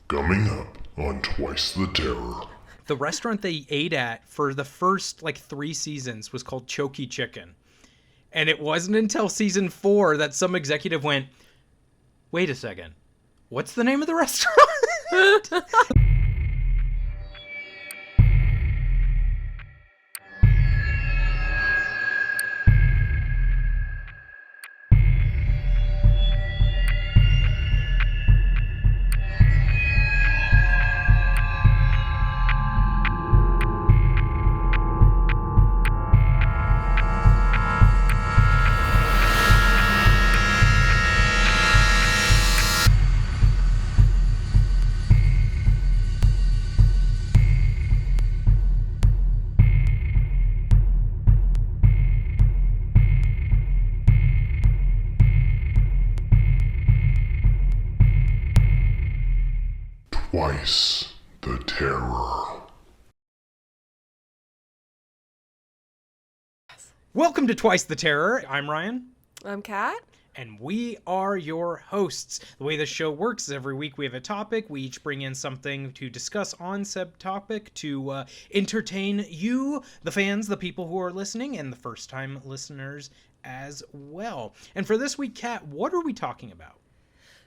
Coming up on Twice the Terror. The restaurant they ate at for the first 3 seasons was called Choky Chicken. And it wasn't until season 4 that some executive went, wait a second, what's the name of the restaurant? Twice the Terror. Welcome to Twice the Terror. I'm Ryan. I'm Kat. And we are your hosts. The way this show works is every week we have a topic. We each bring in something to discuss on said topic to entertain you, the fans, the people who are listening, and the first-time listeners as well. And for this week, Kat, what are we talking about?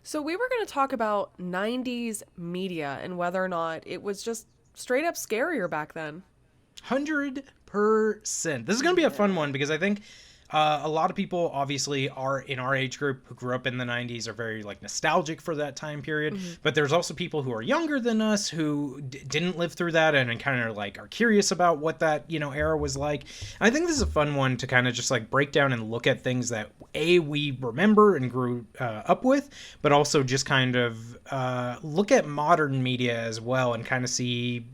So we were going to talk about 90s media and whether or not it was just straight up scarier back then. 100%. This is going to be a fun one because I think a lot of people obviously are in our age group who grew up in the 90s are very nostalgic for that time period. Mm-hmm. But there's also people who are younger than us who didn't live through that and kind of are curious about what that, era was like. And I think this is a fun one to kind of just break down and look at things that we remember and grew up with, but also just kind of look at modern media as well and kind of see,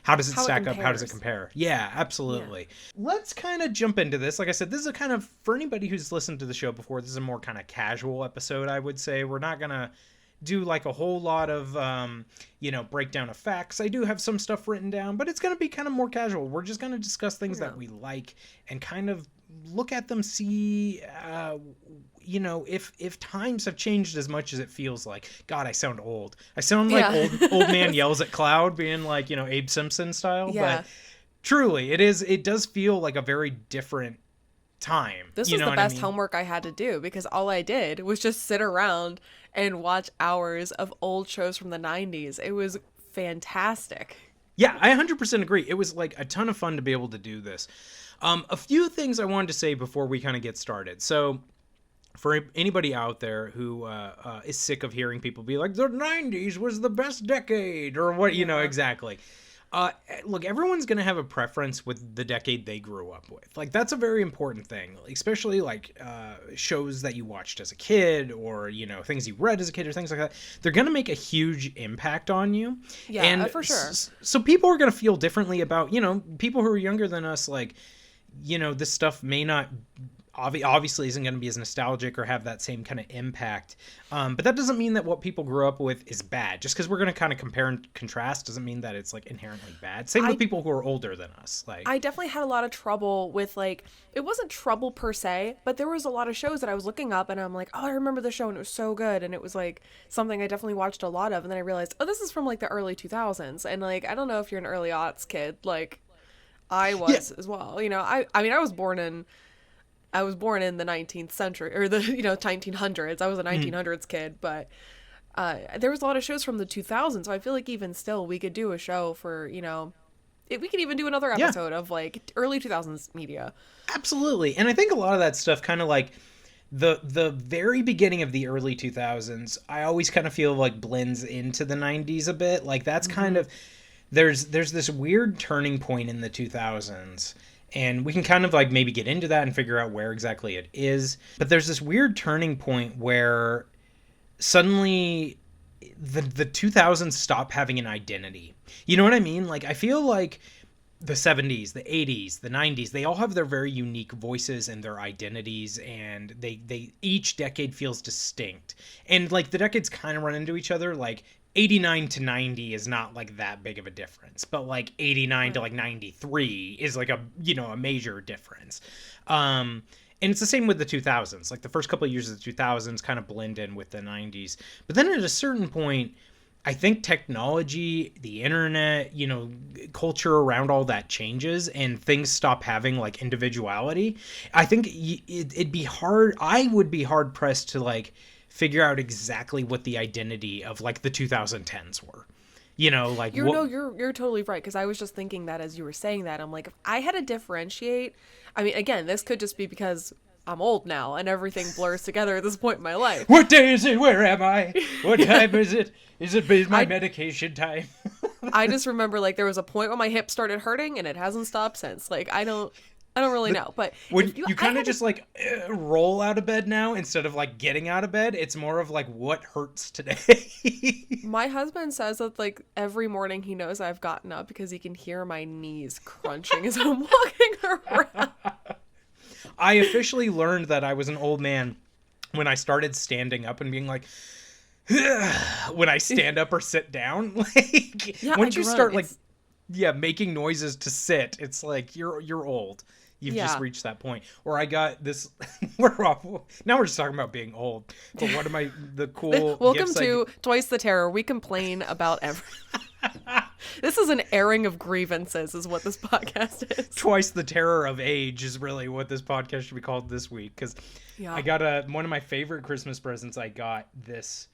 how does it stack up? How does it compare? Yeah, absolutely. Yeah. Let's kind of jump into this. Like I said, this is a kind of, for anybody who's listened to the show before, this is a more kind of casual episode, I would say. We're not going to do a whole lot of, breakdown of facts. I do have some stuff written down, but it's going to be kind of more casual. We're just going to discuss things that we like and kind of look at them, see, if times have changed as much as it feels like. God, I sound old. I sound like old man yells at cloud, being Abe Simpson style. Yeah. But truly, it does feel like a very different time. This was the best homework I had to do because all I did was just sit around and watch hours of old shows from the 90s. It was fantastic. Yeah, I 100% agree. It was a ton of fun to be able to do this. A few things I wanted to say before we kind of get started. So for anybody out there who is sick of hearing people be like, the 90s was the best decade or what, exactly. Look, everyone's going to have a preference with the decade they grew up with. That's a very important thing, especially shows that you watched as a kid or, things you read as a kid or things like that. They're going to make a huge impact on you. Yeah, and for sure. So people are going to feel differently about, people who are younger than us, this stuff may not obviously isn't going to be as nostalgic or have that same kind of impact. But that doesn't mean that what people grew up with is bad. Just because we're going to kind of compare and contrast doesn't mean that it's inherently bad. Same with people who are older than us. I definitely had a lot of trouble with it wasn't trouble per se, but there was a lot of shows that I was looking up and I'm like, oh, I remember the show and it was so good. And it was something I definitely watched a lot of. And then I realized, oh, this is from the early 2000s. And I don't know if you're an early aughts kid, I was as well. I mean, I was born in the 19th century or the 1900s. I was a 1900s kid, but there was a lot of shows from the 2000s. So I feel even still we could do a show for we could even do another episode of early 2000s media. Absolutely, and I think a lot of that stuff kind of the very beginning of the early 2000s. I always kind of feel blends into the 90s a bit. That's kind of there's this weird turning point in the 2000s. And we can kind of maybe get into that and figure out where exactly it is. But there's this weird turning point where suddenly the 2000s stop having an identity. You know what I mean? I feel the 70s, the 80s, the 90s, they all have their very unique voices and their identities, and they each decade feels distinct. And the decades kind of run into each other. 89 to 90 is not that big of a difference, but 89 to 93 is a major difference. And it's the same with the 2000s. The first couple of years of the 2000s kind of blend in with the 90s. But then at a certain point, I think technology, the internet, culture around all that changes and things stop having like individuality. I think it'd be hard. I would be hard pressed to like figure out exactly what the identity of like the 2010s were. Like you're totally right, because I was just thinking that as you were saying that. I'm like, if I had to differentiate, I mean, again, this could just be because I'm old now and everything blurs together at this point in my life. What day is it? Where am I? What time is it? Is it my medication time? I just remember like there was a point when my hip started hurting and it hasn't stopped since. Like I don't really know, but when you kind of just like roll out of bed now instead of like getting out of bed, it's more of like what hurts today. My husband says that like every morning he knows I've gotten up because he can hear my knees crunching as I'm walking around. I officially learned that I was an old man when I started standing up and being like, when I stand up or sit down. Like once you start like making noises to sit, it's like you're old. You've just reached that point. Or I got this. Now we're just talking about being old. But one of the cool. Welcome to Twice the Terror. We complain about everything. This is an airing of grievances, is what this podcast is. Twice the Terror of Age is really what this podcast should be called this week. Because I got one of my favorite Christmas presents I got this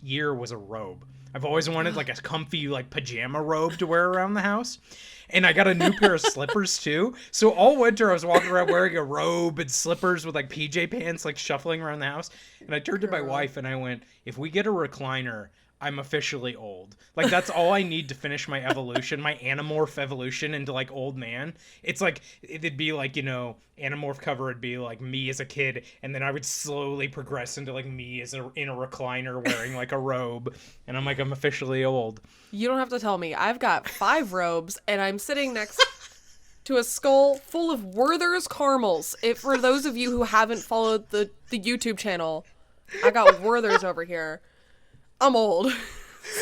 year was a robe. I've always wanted like a comfy like pajama robe to wear around the house. And I got a new pair of slippers too. So all winter I was walking around wearing a robe and slippers with like PJ pants, like shuffling around the house. And I turned to my wife and I went, if we get a recliner, I'm officially old. Like that's all I need to finish my evolution, my Animorph evolution into like old man. It's like, it'd be like, Animorph cover would be like me as a kid. And then I would slowly progress into like me in a recliner wearing like a robe. And I'm like, I'm officially old. You don't have to tell me. I've got 5 robes and I'm sitting next to a skull full of Werther's caramels. For those of you who haven't followed the YouTube channel, I got Werther's over here. I'm old.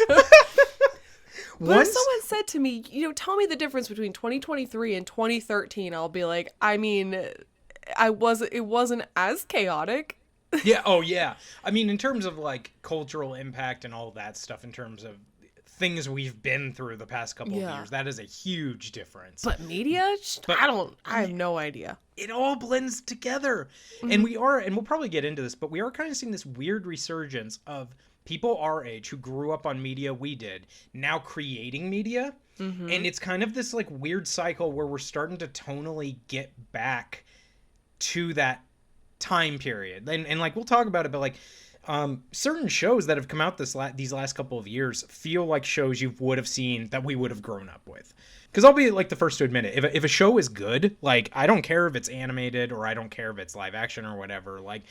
But if someone said to me, tell me the difference between 2023 and 2013, I'll be like, I mean, it wasn't as chaotic. Yeah. Oh, yeah. I mean, in terms of like cultural impact and all that stuff, in terms of things we've been through the past couple of years, that is a huge difference. But media? I have no idea. It all blends together. Mm-hmm. And we'll probably get into this, but we are kind of seeing this weird resurgence of people our age who grew up on media we did now creating media. Mm-hmm. And it's kind of this like weird cycle where we're starting to tonally get back to that time period. And like, we'll talk about it, but like, certain shows that have come out these last couple of years feel like shows you would have seen that we would have grown up with. Because I'll be like the first to admit it. If a show is good, like I don't care if it's animated or I don't care if it's live action or whatever. Like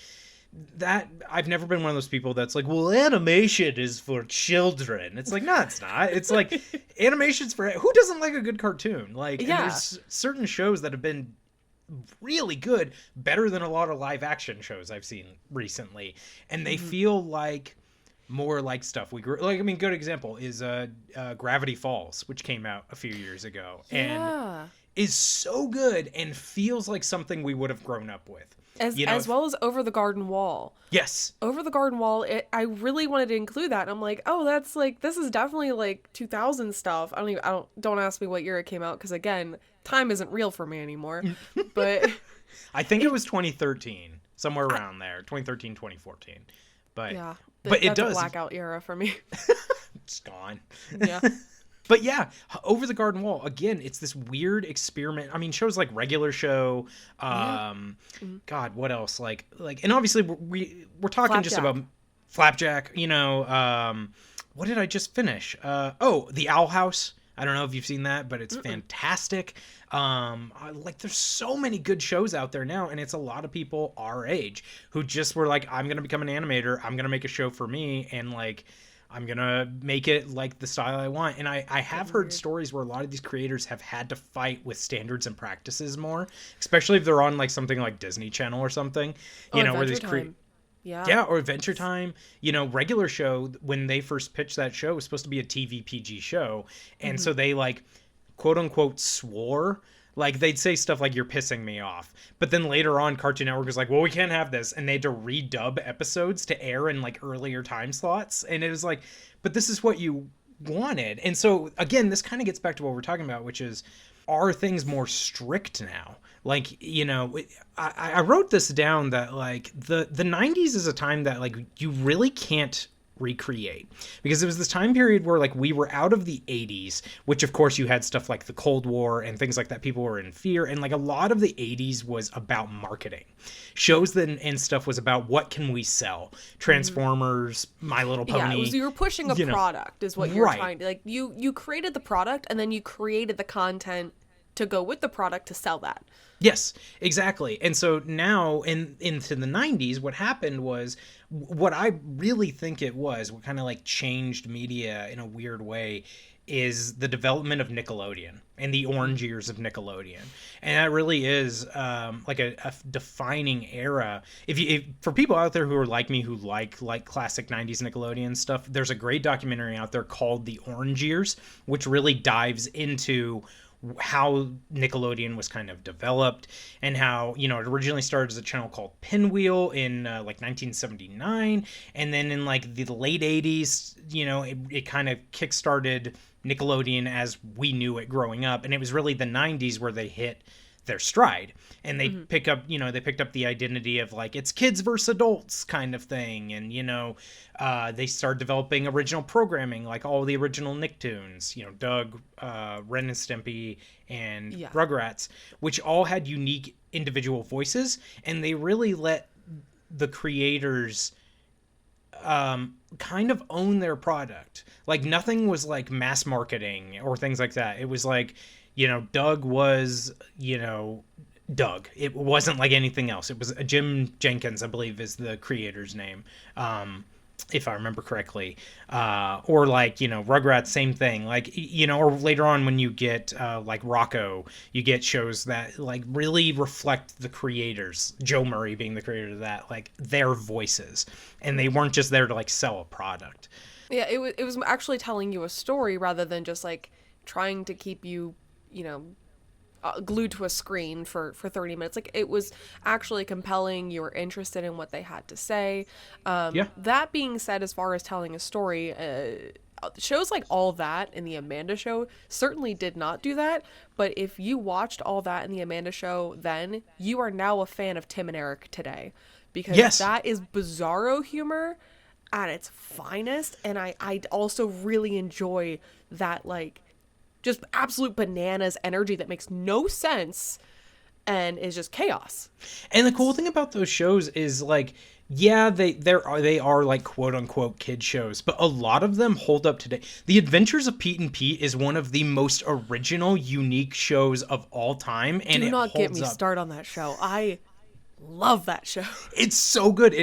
that, I've never been one of those people that's like, well, animation is for children. It's like, no, it's not. It's like animation's for who doesn't like a good cartoon? Like, and there's certain shows that have been really good, better than a lot of live action shows I've seen recently, and they feel like more like stuff we grew like. I mean, good example is Gravity Falls, which came out a few years ago and is so good and feels like something we would have grown up with. As well as Over the Garden Wall. Yes. Over the Garden Wall, I really wanted to include that. And I'm like, oh, that's like, this is definitely like 2000 stuff. Don't ask me what year it came out, because again, time isn't real for me anymore. But I think it was 2013, somewhere around there, 2013, 2014. But yeah, but it does a blackout era for me. It's gone. Yeah. But yeah, Over the Garden Wall, again, it's this weird experiment. I mean, shows like Regular Show, God, what else? Like, and obviously we're talking just about Flapjack, what did I just finish? The Owl House. I don't know if you've seen that, but it's fantastic. Like there's so many good shows out there now, and it's a lot of people our age who just were like, I'm going to become an animator. I'm going to make a show for me. And like, I'm going to make it like the style I want. And I have heard stories where a lot of these creators have had to fight with standards and practices more, especially if they're on like something like Disney Channel or something, where these or Adventure Time, Regular Show, when they first pitched that show, was supposed to be a TV PG show. And so they like, quote unquote, swore Like, they'd say stuff like, "You're pissing me off." But then later on, Cartoon Network was like, "Well, we can't have this." And they had to redub episodes to air in, like, earlier time slots. And it was like, but this is what you wanted. And so, again, this kind of gets back to what we're talking about, which is, are things more strict now? Like, you know, I wrote this down that, like, the 90s is a time that, like, you really can't recreate, because it was this time period where, like, we were out of the 80s, which of course you had stuff like the Cold War and things like that. People were in fear, and like a lot of the 80s was about marketing. Shows that and stuff was about, what can we sell? Transformers, My Little Pony. Yeah, it was, you were pushing a product is what you're trying to, like, you created the product and then you created the content to go with the product to sell that. Yes, exactly. And so now into the 90s, what happened was, what I really think it was, what kind of like changed media in a weird way, is the development of Nickelodeon and the orange years of Nickelodeon. And that really is like a defining era. If for people out there who are like me, who like classic 90s Nickelodeon stuff, there's a great documentary out there called The Orange Years, which really dives into how Nickelodeon was kind of developed, and how, you know, it originally started as a channel called Pinwheel in like 1979, and then in like the late 80s, you know, it kind of kickstarted Nickelodeon as we knew it growing up. And it was really the 90s where they hit their stride, and they picked up the identity of like, it's kids versus adults kind of thing. And, you know, they started developing original programming, like all the original Nicktoons, you know, Doug, Ren and Stimpy, and Rugrats, which all had unique individual voices, and they really let the creators kind of own their product. Like, nothing was like mass marketing or things like that. It was like, you know, Doug was, you know, Doug. It wasn't like anything else. It was Jim Jenkins, I believe, is the creator's name, if I remember correctly. Or like, you know, Rugrats, same thing. Like, you know, or later on when you get like Rocco, you get shows that like really reflect the creators, Joe Murray being the creator of that, like their voices. And they weren't just there to like sell a product. Yeah, it was actually telling you a story rather than just like trying to keep you, you know, glued to a screen for 30 minutes. Like, it was actually compelling. You were interested in what they had to say. That being said, as far as telling a story, shows like All That and The Amanda Show certainly did not do that. But if you watched All That and The Amanda Show then, you are now a fan of Tim and Eric today. Because that is bizarro humor at its finest. And I also really enjoy that, like, just absolute bananas energy that makes no sense and is just chaos. And the cool thing about those shows is, like, yeah, they are like quote unquote kid shows, but a lot of them hold up today. The Adventures of Pete and Pete is one of the most original, unique shows of all time, and do not get me started on that show. I love that show. It's so good.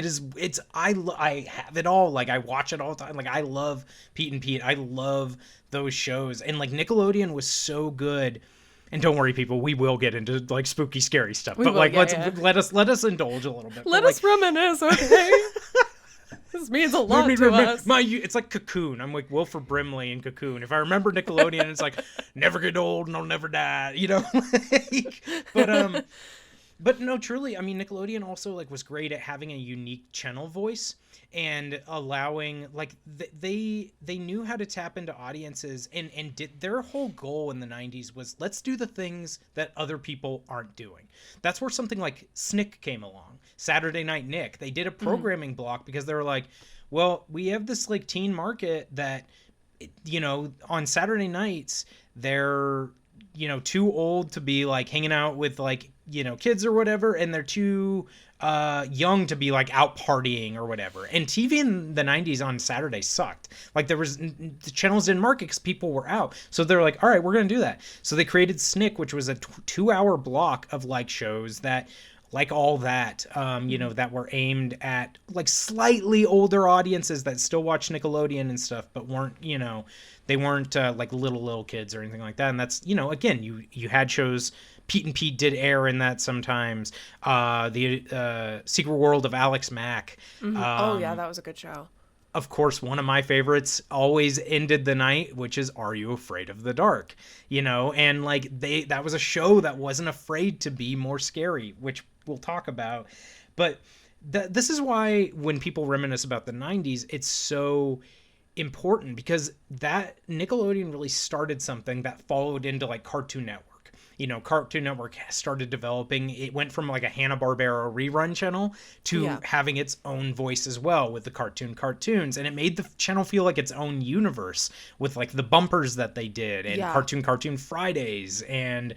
I have it all. Like, I watch it all the time. Like, I love Pete and Pete. I love those shows. And like, Nickelodeon was so good. And don't worry, people, we will get into like spooky, scary stuff. But like, let us indulge a little bit. Let us reminisce, okay? This means a lot to us. It's like Cocoon. I'm like Wilford Brimley in Cocoon. If I remember Nickelodeon, it's like, never get old and I'll never die. You know, But no, truly, I mean, Nickelodeon also like was great at having a unique channel voice and allowing, like, they knew how to tap into audiences, and did their whole goal in the 90s was, let's do the things that other people aren't doing. That's where something like Snick came along. Saturday Night Nick. They did a programming block because they were like, well, we have this like teen market that, you know, on Saturday nights, they're, you know, too old to be like hanging out with like, you know, kids or whatever, and they're too young to be like out partying or whatever. And TV in the 90s on Saturday sucked. Like, the channels didn't market because people were out. So they're like, all right, we're gonna do that. So they created Snick, which was a 2-hour block of like shows that, like All That, you know, that were aimed at like slightly older audiences that still watch Nickelodeon and stuff, but weren't, you know, they weren't like little kids or anything like that. And that's, you know, again, you had shows. Pete and Pete did air in that sometimes. The Secret World of Alex Mack. Oh yeah, that was a good show. of course, one of my favorites always ended the night, which is Are You Afraid of the Dark? And like that was a show that wasn't afraid to be more scary, which we'll talk about. But this is why when people reminisce about the 90s, it's so important, because that Nickelodeon really started something that followed into like Cartoon Network. Cartoon Network started developing. It went from like a Hanna-Barbera rerun channel to having its own voice as well with the cartoons. And it made the channel feel like its own universe with like the bumpers that they did and Cartoon Fridays and,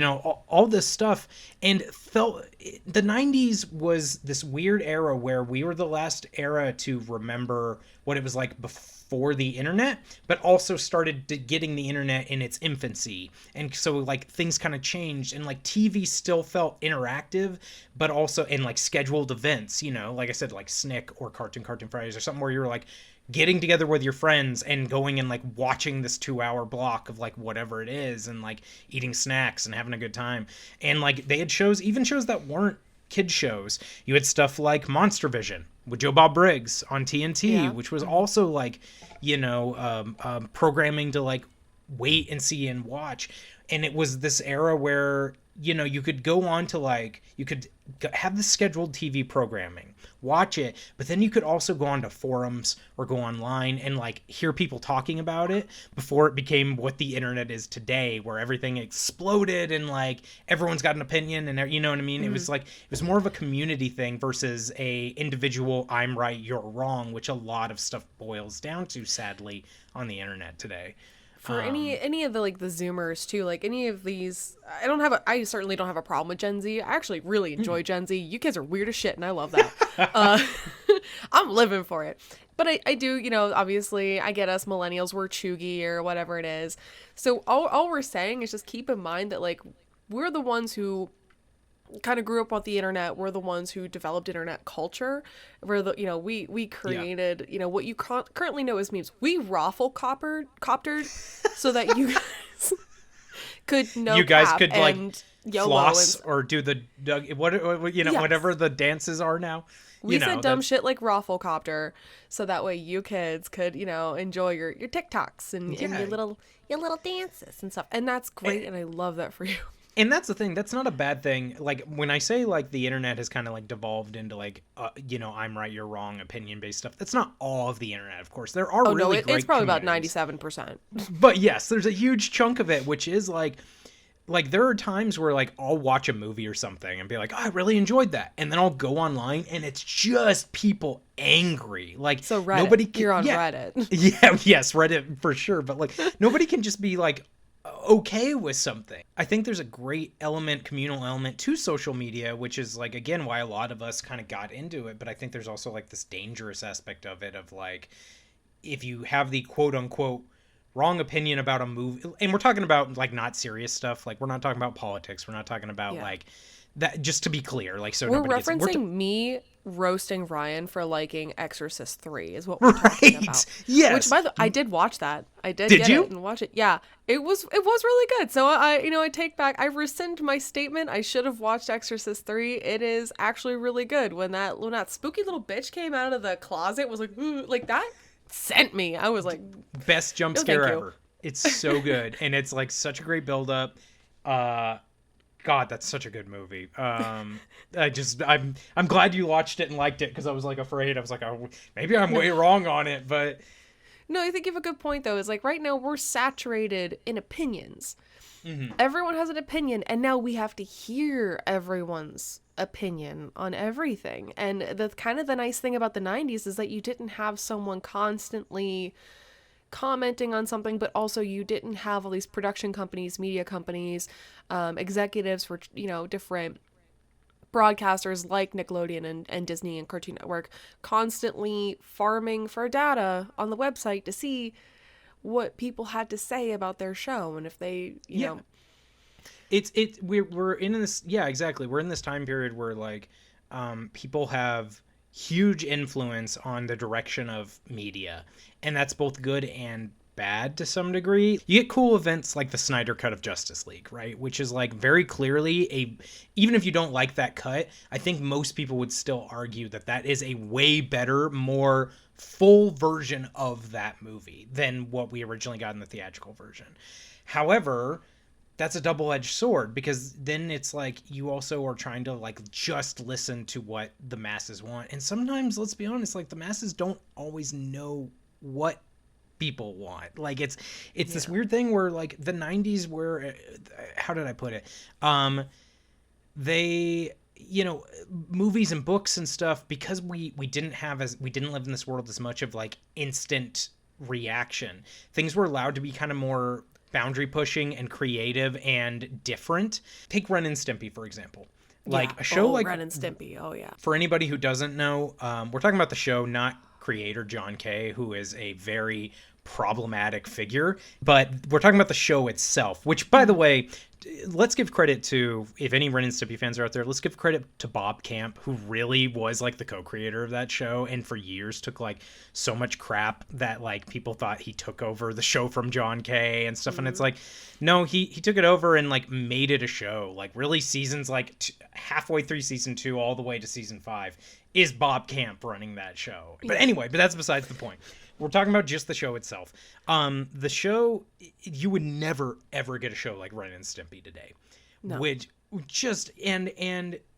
all this stuff. And the 90s was this weird era where we were the last era to remember what it was like before the internet, but also started getting the internet in its infancy. And so like things kind of changed, and like TV still felt interactive, but also in like scheduled events, like I said, like Snick or Cartoon Fridays or something where you're like getting together with your friends and going and like watching this 2-hour block of like whatever it is and like eating snacks and having a good time. And like they had shows that weren't kid shows. You had stuff like Monster Vision with Joe Bob Briggs on TNT, which was also like, programming to like wait and see and watch. And it was this era where, you could go on to like, you could have the scheduled TV programming, watch it, but then you could also go on to forums or go online and like hear people talking about it before it became what the internet is today, where everything exploded and like everyone's got an opinion and you know what I mean? Mm-hmm. It was more of a community thing versus a individual I'm right, you're wrong, which a lot of stuff boils down to, sadly, on the internet today. For any of the like the Zoomers too, like any of these, I certainly don't have a problem with Gen Z. I actually really enjoy Gen Z. You kids are weird as shit, and I love that. I'm living for it. But I do, obviously, I get us millennials, we're chuggy or whatever it is. So all we're saying is just keep in mind that like we're the ones who kind of grew up on the internet. We're the ones who developed internet culture. We're the, we created, what you currently know as memes. We coptered so that you guys could know. You guys could like floss or do the whatever the dances are now. We said dumb shit like rafflecopter, so that way you kids could, enjoy your TikToks and your little dances and stuff. And that's great, and I love that for you. And that's the thing. That's not a bad thing. Like when I say like the internet has kind of like devolved into like, I'm right, you're wrong, opinion-based stuff. That's not all of the internet, of course. There are great it's probably about 97%. But yes, there's a huge chunk of it, which is like there are times where like I'll watch a movie or something and be like, oh, I really enjoyed that. And then I'll go online and it's just people angry. Like so Reddit, you're on Reddit. Yeah, yes, Reddit for sure. But like nobody can just be like, okay with something. I think there's a great communal element to social media, which is like, again, why a lot of us kind of got into it. But I think there's also like this dangerous aspect of it of like, if you have the quote unquote wrong opinion about a movie, and we're talking about like not serious stuff, like we're not talking about politics, we're not talking about like that, just to be clear, like, so we're referencing me roasting Ryan for liking Exorcist 3 is what we're talking about. Yes. Which, by the way, I did watch that. I did get it and watch it. Yeah. It was really good. So I take back, I rescind my statement. I should have watched Exorcist 3. It is actually really good. When that spooky little bitch came out of the closet, was like, ooh, like that sent me. I was like, best jump scare ever. It's so good. And it's like such a great build up. God, that's such a good movie. I'm glad you watched it and liked it, because I was like afraid. I was like, oh, maybe I'm way wrong on it, but no, I think you have a good point though. Is like right now we're saturated in opinions. Mm-hmm. Everyone has an opinion, and now we have to hear everyone's opinion on everything. And the nice thing about the 90s is that you didn't have someone constantly commenting on something, but also you didn't have all these production companies, media companies, executives for different broadcasters like Nickelodeon and Disney and Cartoon Network constantly farming for data on the website to see what people had to say about their show, and if they know we're in this exactly, we're in this time period where like people have huge influence on the direction of media, and that's both good and bad to some degree. You get cool events like the Snyder Cut of Justice League, right? Which is like very clearly even if you don't like that cut, I think most people would still argue that is a way better, more full version of that movie than what we originally got in the theatrical version. However, that's a double-edged sword, because then it's like you also are trying to like just listen to what the masses want. And sometimes, let's be honest, like the masses don't always know what people want. Like it's this weird thing where like the 90s were, how did I put it? They, you know, movies and books and stuff, because we didn't live in this world as much of like instant reaction. Things were allowed to be kind of more boundary pushing and creative and different. Take Ren and Stimpy, for example. Like a show like Ren and Stimpy. Oh yeah. For anybody who doesn't know, we're talking about the show, not creator John Kay, who is a very problematic figure, but we're talking about the show itself, which, by the way, let's give credit to, if any Ren and Stimpy fans are out there, let's give credit to Bob Camp, who really was like the co-creator of that show, and for years took like so much crap that like people thought he took over the show from John Kay and stuff. And it's like, no, he took it over and like made it a show. Like really seasons like halfway through season 2 all the way to season 5 is Bob Camp running that show. But anyway, that's besides the point. We're talking about just the show itself. The show, you would never ever get a show like Ren and Stimpy today, which just and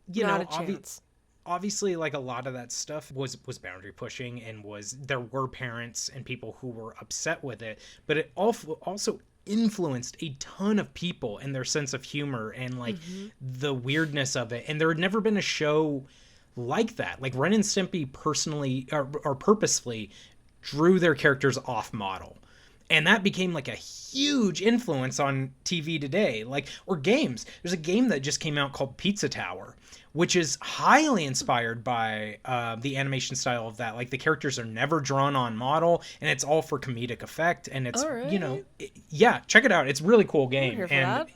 you Not know, a chance. obviously like a lot of that stuff was boundary pushing, and there were parents and people who were upset with it, but it also influenced a ton of people and their sense of humor and like the weirdness of it. And there had never been a show like that. Like Ren and Stimpy personally or purposefully drew their characters off model, and that became like a huge influence on TV today. Like, or games, there's a game that just came out called Pizza Tower, which is highly inspired by the animation style of that. Like the characters are never drawn on model, and it's all for comedic effect, and it's you know, check it out, it's a really cool game. And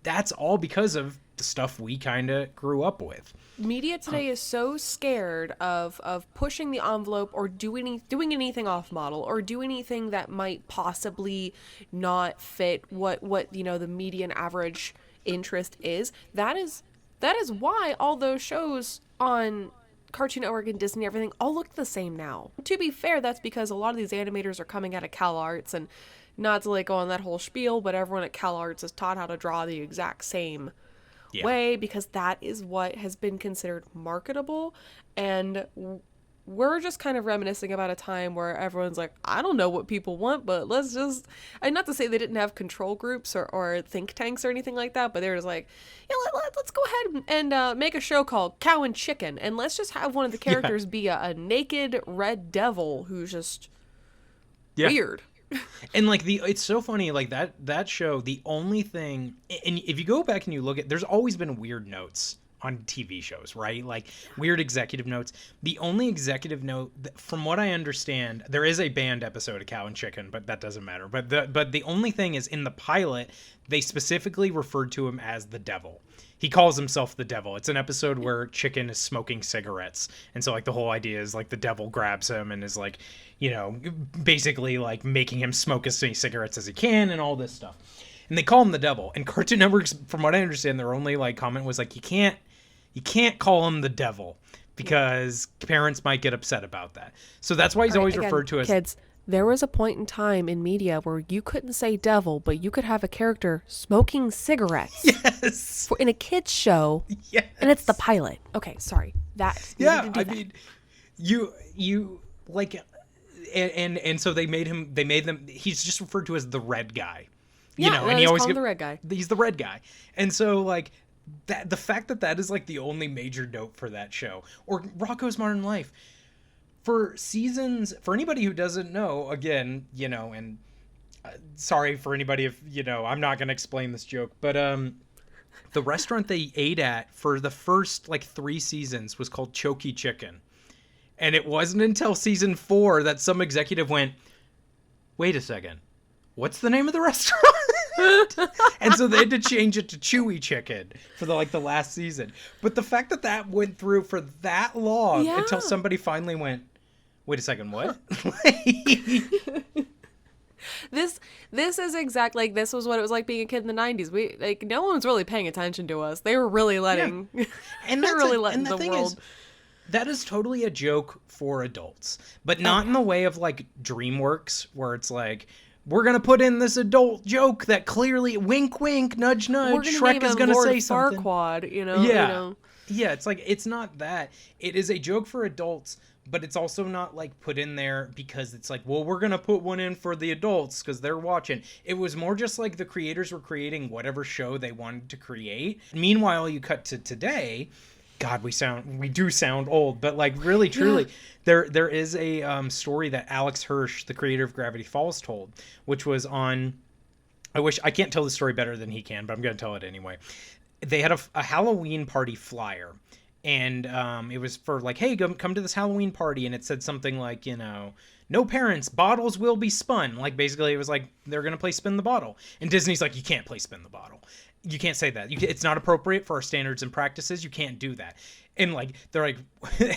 that's all because of the stuff we kind of grew up with. Media today is so scared of pushing the envelope or doing anything off model or do anything that might possibly not fit what you know the median average interest is. That is why all those shows on Cartoon Network and Disney, everything all look the same now. To be fair, that's because a lot of these animators are coming out of CalArts, and not to like go on that whole spiel, but everyone at CalArts is taught how to draw the exact same way, because that is what has been considered marketable. And we're just kind of reminiscing about a time where everyone's like, I don't know what people want, but let's just, and not to say they didn't have control groups or think tanks or anything like that, but they're just like, let's go ahead and make a show called Cow and Chicken, and let's just have one of the characters be a naked red devil who's just weird. And like it's so funny, like that show, the only thing, and if you go back and you look at, there's always been weird notes on TV shows, right? Like weird executive notes. The only executive note, from what I understand, there is a banned episode of Cow and Chicken, but that doesn't matter. But the only thing is, in the pilot, they specifically referred to him as the devil. He calls himself the devil. It's an episode where Chicken is smoking cigarettes. And so like the whole idea is like the devil grabs him and is like, you know, basically like making him smoke as many cigarettes as he can and all this stuff. And they call him the devil. And Cartoon Network's, from what I understand, their only like comment was like, you can't call him the devil because parents might get upset about that. So that's why he's always referred to as kids. There was a point in time in media where you couldn't say devil, but you could have a character smoking cigarettes. Yes. In a kid's show. Yes. And it's the pilot. Okay, sorry. I mean, you like, and so they made them, he's just referred to as the red guy. You know, and he always called the red guy. He's the red guy. And so like that, the fact that is like the only major note for that show, or Rocko's Modern Life. For seasons, for anybody who doesn't know, again, you know, and sorry for anybody if, you know, I'm not going to explain this joke, but the restaurant they ate at for the first like 3 seasons was called Choky Chicken. And it wasn't until season 4 that some executive went, wait a second, what's the name of the restaurant? And so they had to change it to Chewy Chicken for the last season. But the fact that went through for that long until somebody finally went, wait a second, what? This is exactly like, this was what it was like being a kid in the 90s. We like, no one was really paying attention to us. They were really letting, and they're really letting the world. That is totally a joke for adults, but not in the way of like DreamWorks, where it's like, we're gonna put in this adult joke that clearly, wink, wink, nudge, nudge. We're gonna Shrek name is him gonna Lord say something. Farquaad, Yeah, you know. yeah. It's like, it's not that. It is a joke for adults, but it's also not like put in there because it's like, well, we're gonna put one in for the adults because they're watching. It was more just like the creators were creating whatever show they wanted to create. Meanwhile, you cut to today. God, we do sound old, but like really, truly, there is a story that Alex Hirsch, the creator of Gravity Falls, told, which was on. I can't tell the story better than he can, but I'm gonna tell it anyway. They had a Halloween party flyer, and it was for like, hey, come to this Halloween party, and it said something like, you know, no parents, bottles will be spun. Like basically, it was like they're gonna play spin the bottle, and Disney's like, you can't play spin the bottle. You can't say that. It's not appropriate for our standards and practices. You can't do that. And like, they're like,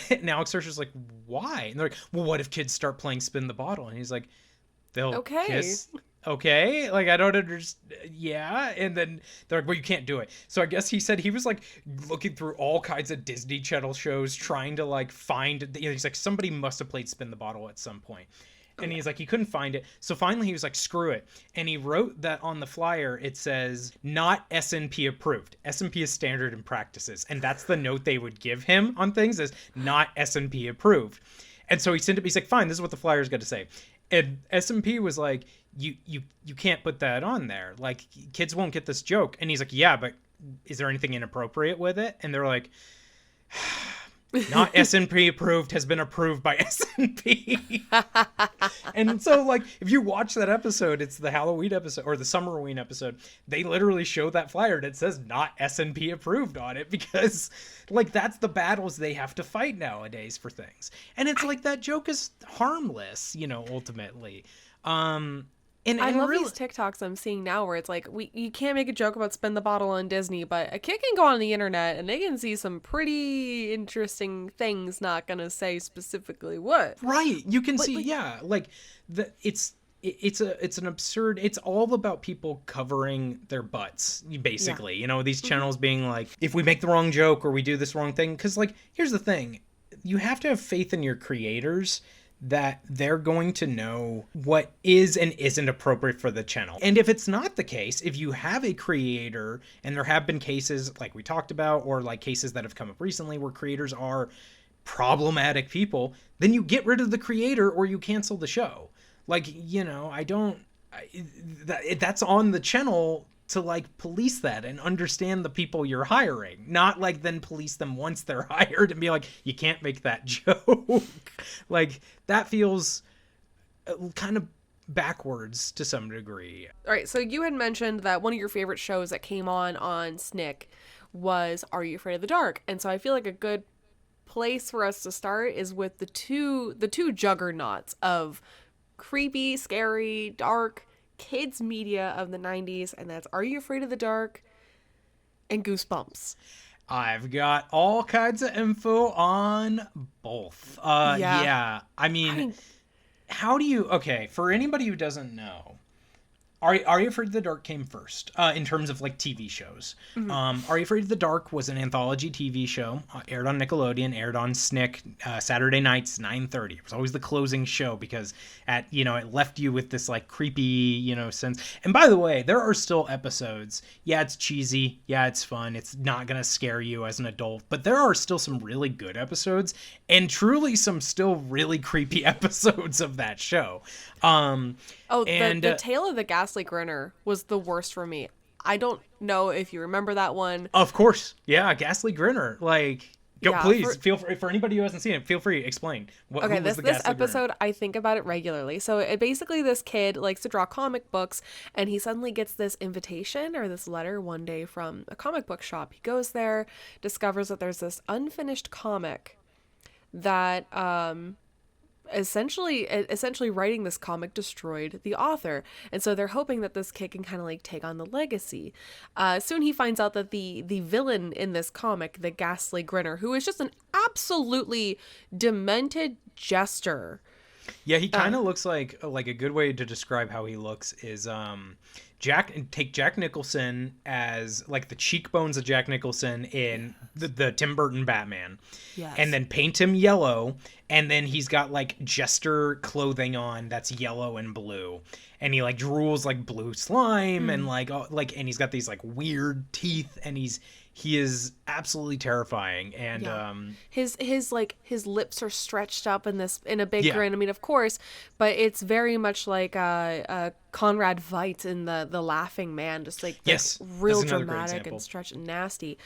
and Alex Hirsch is like, why? And they're like, well, what if kids start playing spin the bottle? And he's like, they'll kiss. Okay. Like, I don't understand. Yeah. And then they're like, well, you can't do it. So I guess he said he was like looking through all kinds of Disney Channel shows, trying to like find, he's like, somebody must have played spin the bottle at some point. And he's like, he couldn't find it. So finally he was like, screw it. And he wrote that on the flyer, it says, not SNP approved. SNP is standard and practices. And that's the note they would give him on things, is not SNP approved. And so he sent it, he's like, fine, this is what the flyer's got to say. And SNP was like, you can't put that on there. Like, kids won't get this joke. And he's like, yeah, but is there anything inappropriate with it? And they're like, not SNP approved, has been approved by SNP. And so, like, if you watch that episode, it's the Halloween episode or the Summerween episode, they literally show that flyer and it says not SNP approved on it, because like that's the battles they have to fight nowadays for things. And it's like, that joke is harmless, you know, ultimately. And I love really, these TikToks I'm seeing now where it's like, you can't make a joke about spin the bottle on Disney, but a kid can go on the internet and they can see some pretty interesting things, not gonna say specifically what. right. You can see, yeah, like it's an absurd, it's all about people covering their butts, basically. You know, these channels being like, if we make the wrong joke or we do this wrong thing, because like, here's the thing, you have to have faith in your creators that they're going to know what is and isn't appropriate for the channel. And if it's not the case, if you have a creator, and there have been cases like we talked about, or like cases that have come up recently where creators are problematic people, then you get rid of the creator or you cancel the show. Like, you know, that's on the channel to like police that and understand the people you're hiring, not like then police them once they're hired and be like, you can't make that joke. Like, that feels kind of backwards to some degree. All right, so you had mentioned that one of your favorite shows that came on SNCC was Are You Afraid of the Dark? And so I feel like a good place for us to start is with the two juggernauts of creepy, scary, dark kids media of the 90s, and that's Are You Afraid of the Dark and Goosebumps. I've got all kinds of info on both. Yeah. I mean, how do you, okay, for anybody who doesn't know, Are You Afraid of the Dark came first, in terms of like TV shows. Mm-hmm. Are You Afraid of the Dark was an anthology TV show, aired on Nickelodeon, aired on SNCC, Saturday nights, 9:30. It was always the closing show because it left you with this like creepy, sense. And by the way, there are still episodes. Yeah, it's cheesy. Yeah, it's fun. It's not going to scare you as an adult, but there are still some really good episodes and truly some still really creepy episodes of that show. The Tale of the Ghastly Grinner was the worst for me. I don't know if you remember that one. Of course. Yeah, Ghastly Grinner. Like, please, feel free, for anybody who hasn't seen it, feel free to explain. This episode, Grinner? I think about it regularly. So basically this kid likes to draw comic books, and he suddenly gets this invitation or this letter one day from a comic book shop. He goes there, discovers that there's this unfinished comic that essentially writing this comic destroyed the author, and so they're hoping that this kid can kind of like take on the legacy. Soon he finds out that the villain in this comic, the Ghastly Grinner, who is just an absolutely demented jester, Yeah, he kind of looks like a good way to describe how he looks is take Jack Nicholson as like the cheekbones of Jack Nicholson in the Tim Burton Batman. Yes. And then paint him yellow, and then he's got like jester clothing on that's yellow and blue. And he like drools like blue slime and and he's got these like weird teeth, and he is absolutely terrifying. And his lips are stretched up in a big grin. I mean, of course, but it's very much like Conrad Veidt in the Laughing Man, just like real dramatic and stretched and nasty.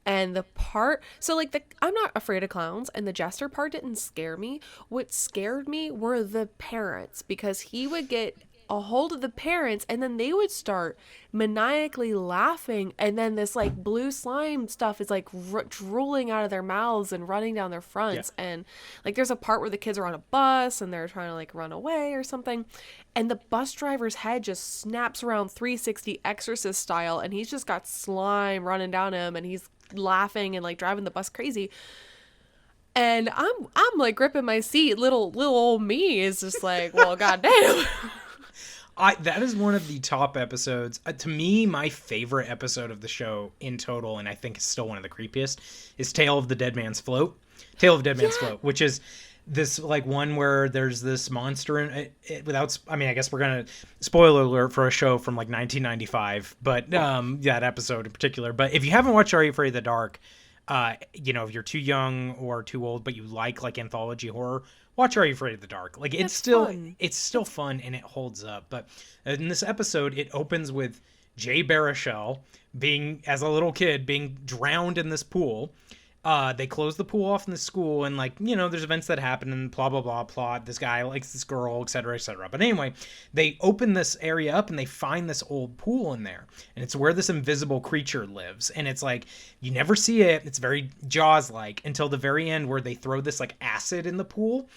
And the part, so like I'm not afraid of clowns, and the jester part didn't scare me. What scared me were the parents, because he would get a hold of the parents and then they would start maniacally laughing, and then this like blue slime stuff is like drooling out of their mouths and running down their fronts. And like there's a part where the kids are on a bus and they're trying to like run away or something, and the bus driver's head just snaps around 360 Exorcist style, and he's just got slime running down him, and he's laughing and like driving the bus crazy. And I'm like gripping my seat. Little old me is just like, well, goddamn. That is one of the top episodes. To me, my favorite episode of the show in total, and I think it's still one of the creepiest, is Tale of the Dead Man's Float. Tale of Dead Man's Float, which is this like one where there's this monster in it without, I mean, I guess we're going to spoiler alert for a show from like 1995, but that episode in particular. But if you haven't watched Are You Afraid of the Dark, if you're too young or too old, but you like anthology horror, watch Are You Afraid of the Dark? Like it's still fun and it holds up. But in this episode, it opens with Jay Baruchel being, as a little kid, being drowned in this pool. They close the pool off in the school, and there's events that happen and blah blah blah plot. This guy likes this girl, etc., etc. But anyway, they open this area up and they find this old pool in there, and it's where this invisible creature lives. And it's like you never see it. It's very Jaws like until the very end, where they throw this like acid in the pool,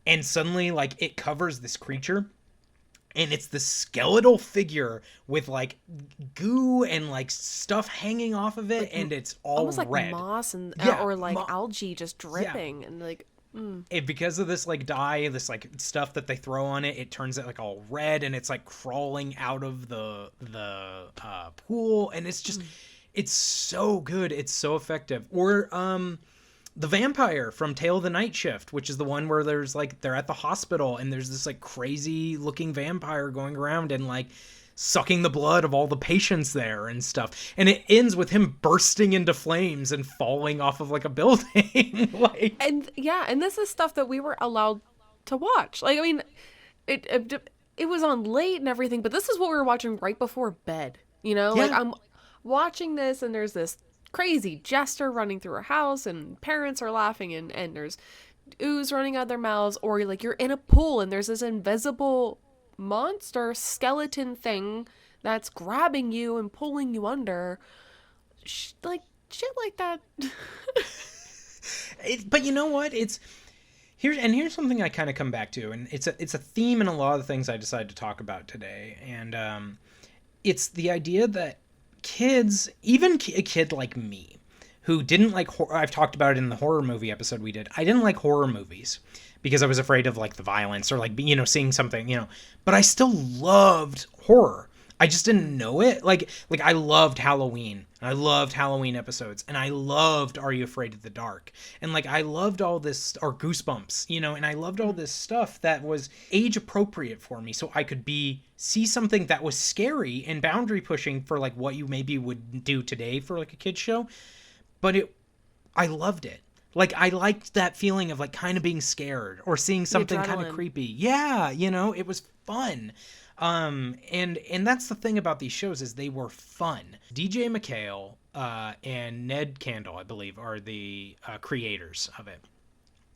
and suddenly like it covers this creature. And it's the skeletal figure with like goo and like stuff hanging off of it, like, and it's all almost like red. Moss and or like algae just dripping and like. Because of this like dye, this like stuff that they throw on it, it turns it like all red, and it's like crawling out of the pool, and it's just it's so good, it's so effective. Or the vampire from Tale of the Night Shift, which is the one where there's like they're at the hospital and there's this like crazy looking vampire going around and like sucking the blood of all the patients there and stuff. And it ends with him bursting into flames and falling off of like a building. And this is stuff that we were allowed to watch. Like, I mean, it was on late and everything, but this is what we were watching right before bed. Like I'm watching this and there's this crazy jester running through a house and parents are laughing and there's ooze running out of their mouths, or like you're in a pool and there's this invisible monster skeleton thing that's grabbing you and pulling you under, like shit like that. But you know what, here's something I kind of come back to, and it's a theme in a lot of the things I decided to talk about today, and it's the idea that kids, even a kid like me, who didn't like horror, I've talked about it in the horror movie episode we did, I didn't like horror movies because I was afraid of like the violence or like, seeing something, but I still loved horror. I just didn't know it. Like I loved Halloween. I loved Halloween episodes, and I loved Are You Afraid of the Dark? And like I loved all this, or Goosebumps, and I loved all this stuff that was age appropriate for me, so I could see something that was scary and boundary pushing for like what you maybe would do today for like a kid's show. But I loved it. Like I liked that feeling of like kind of being scared or seeing something kind of creepy. Yeah, it was fun. And that's the thing about these shows, is they were fun. DJ McHale and Ned Candle, I believe, are the creators of it.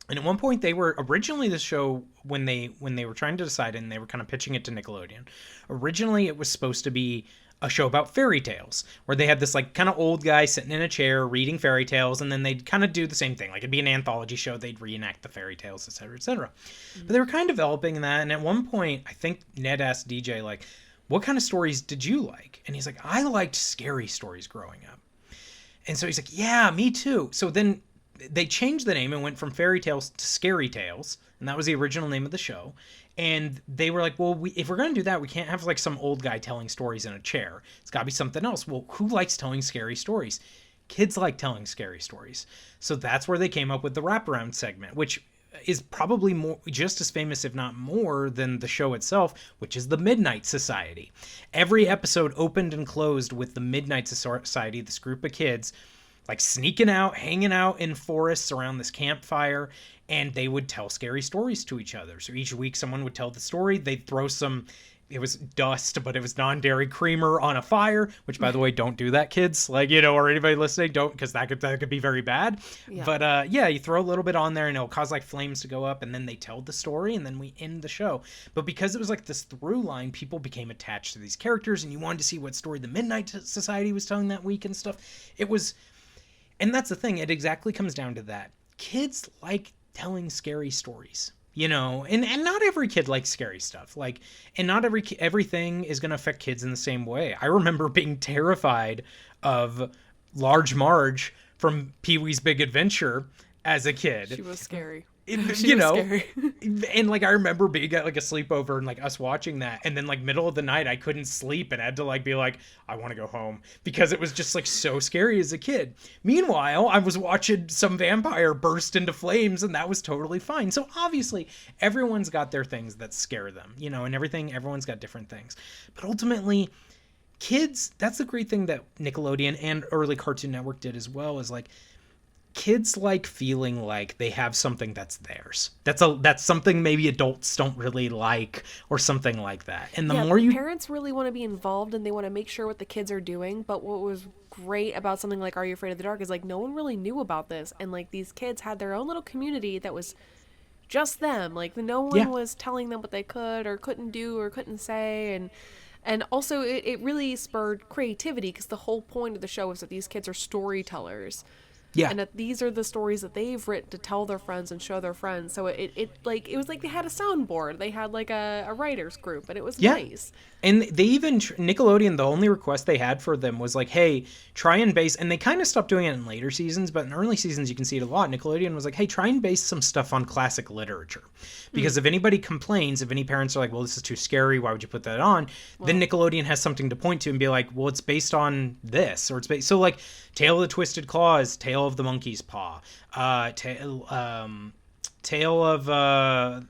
And at one point, they were originally, this show, when they were trying to decide, and they were kind of pitching it to Nickelodeon, originally it was supposed to be a show about fairy tales, where they had this like kind of old guy sitting in a chair reading fairy tales, and then they'd kind of do the same thing. Like it'd be an anthology show, they'd reenact the fairy tales, etc., etc. But they were kind of developing that, and at one point, I think Ned asked DJ, like, what kind of stories did you like? And he's like, I liked scary stories growing up. And so he's like, yeah, me too. So then they changed the name and went from Fairy Tales to Scary Tales, and that was the original name of the show. And they were like, well, if we're going to do that, we can't have like some old guy telling stories in a chair. It's got to be something else. Well, who likes telling scary stories? Kids like telling scary stories. So that's where they came up with the wraparound segment, which is probably just as famous, if not more, than the show itself, which is the Midnight Society. Every episode opened and closed with the Midnight Society, this group of kids, like sneaking out, hanging out in forests around this campfire, and they would tell scary stories to each other. So each week someone would tell the story. They'd throw some, it was dust, but it was non-dairy creamer on a fire, which, by the way, don't do that, kids. Like, you know, or anybody listening, don't, because that could be very bad. Yeah. But yeah, you throw a little bit on there and it'll cause like flames to go up, and then they tell the story, and then we end the show. But because it was like this through line, people became attached to these characters, and you wanted to see what story the Midnight Society was telling that week and stuff. It was, and that's the thing, it exactly comes down to that. Kids like telling scary stories, you know, and not every kid likes scary stuff, like, and not everything is going to affect kids in the same way. I remember being terrified of Large Marge from Pee-wee's Big Adventure as a kid. She was scary. You know, and like I remember being at like a sleepover and like us watching that, and then like middle of the night I couldn't sleep and had to like be like, I want to go home, because it was just like so scary as a kid. Meanwhile, I was watching some vampire burst into flames, and that was totally fine. So obviously everyone's got their things that scare them, you know, and everyone's got different things. But ultimately, kids, that's the great thing that Nickelodeon and early Cartoon Network did as well, is like, kids like feeling like they have something that's theirs. That's something maybe adults don't really like, or something like that. And the more parents really want to be involved, and they want to make sure what the kids are doing. But what was great about something like Are You Afraid of the Dark is like no one really knew about this, and like these kids had their own little community that was just them. Like no one was telling them what they could or couldn't do or couldn't say, and also it really spurred creativity, because the whole point of the show is that these kids are storytellers. Yeah. And that these are the stories that they've written to tell their friends and show their friends. So it was like they had a soundboard. They had like a writers group, and it was nice. And they even, Nickelodeon, the only request they had for them was like, hey, try and base, and they kind of stopped doing it in later seasons, but in early seasons you can see it a lot. Nickelodeon was like, hey, try and base some stuff on classic literature. Because if anybody complains, if any parents are like, well, this is too scary, why would you put that on? Then Nickelodeon has something to point to and be like, well, it's based on this, or it's based, so like Tale of the Twisted Claws, Tale of the Monkey's Paw, Tale of